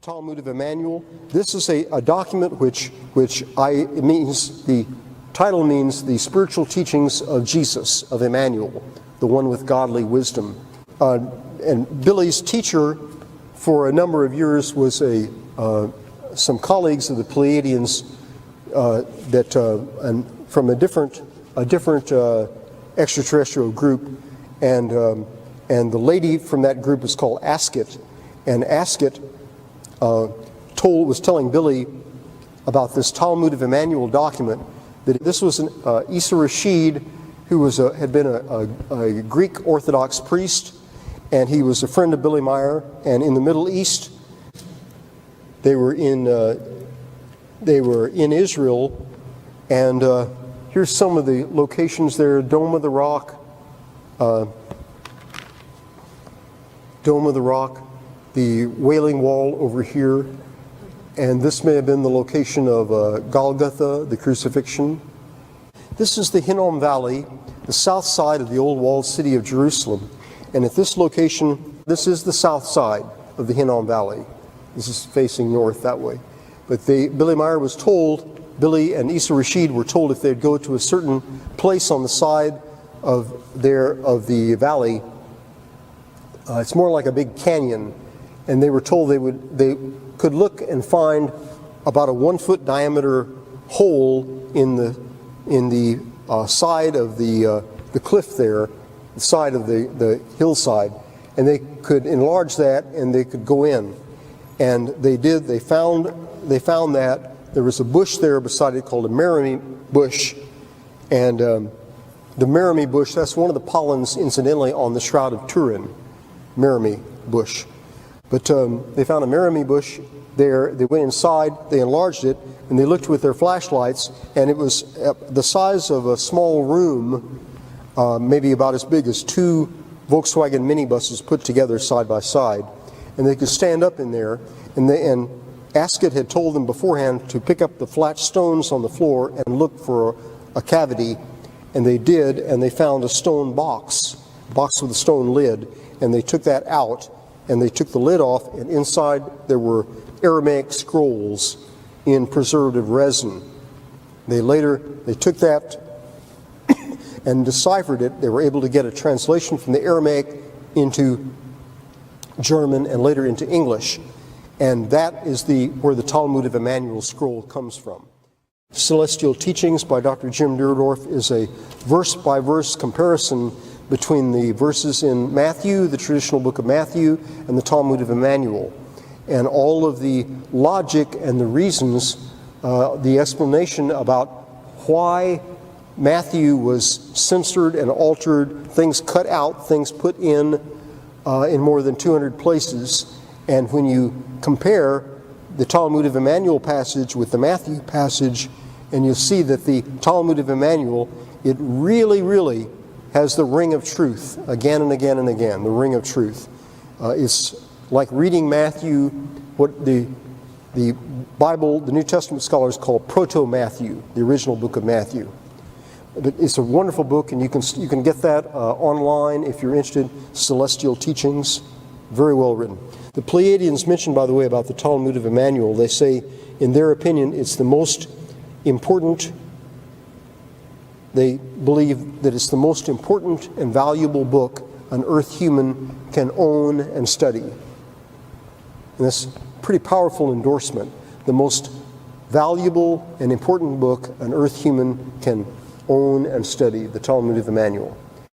Talmud of Emmanuel. This is a document it means, the title means the spiritual teachings of Jesus, of Emmanuel, the one with godly wisdom. And Billy's teacher for a number of years was some colleagues of the Pleiadians and from a different extraterrestrial group, and the lady from that group is called Asket, and Asket was telling Billy about this Talmud of Emmanuel document, that this was an Isa Rashid, who had been a Greek Orthodox priest, and he was a friend of Billy Meyer. And in the Middle East, they were in Israel, and here's some of the locations there: Dome of the Rock, the Wailing Wall over here, and this may have been the location of Golgotha, the crucifixion. This is the Hinnom Valley, the south side of the old walled city of Jerusalem. And at this location, this is the south side of the Hinnom Valley. This is facing north that way. But Billy Meyer was told, Billy and Isa Rashid were told if they'd go to a certain place on the side of the valley, it's more like a big canyon, and they were told they could look and find about a 1-foot diameter hole in the side of the cliff there, the side of the hillside, and they could enlarge that and they could go in. And they did. They found that there was a bush there beside it called a marimi bush, and the marimi bush, that's one of the pollens incidentally on the Shroud of Turin, marimi bush. But they found a marimi bush there. They went inside, they enlarged it, and they looked with their flashlights, and it was the size of a small room, maybe about as big as 2 Volkswagen minibuses put together side by side. And they could stand up in there, and Asket had told them beforehand to pick up the flat stones on the floor and look for a cavity, and they did, and they found a stone box with a stone lid, and they took that out, and they took the lid off, and inside there were Aramaic scrolls in preservative resin. They took that and deciphered it. They were able to get a translation from the Aramaic into German and later into English. And that is where the Talmud of Emmanuel scroll comes from. Celestial Teachings by Dr. James Deardorff is a verse-by-verse comparison between the verses in Matthew, the traditional book of Matthew, and the Talmud of Emmanuel. And all of the logic and the reasons, the explanation about why Matthew was censored and altered, things cut out, things put in more than 200 places. And when you compare the Talmud of Emmanuel passage with the Matthew passage, and you see that the Talmud of Emmanuel, it really, really has the ring of truth again and again and again, the ring of truth. It's like reading Matthew, what the Bible, the New Testament scholars call Proto-Matthew, the original book of Matthew. But it's a wonderful book, and you can get that online if you're interested. Celestial Teachings, very well written. The Pleiadians mentioned, by the way, about the Talmud of Emmanuel, they say, in their opinion, it's the most important. They believe that it's the most important and valuable book an earth human can own and study. And that's a pretty powerful endorsement. The most valuable and important book an earth human can own and study, the Talmud of Emmanuel.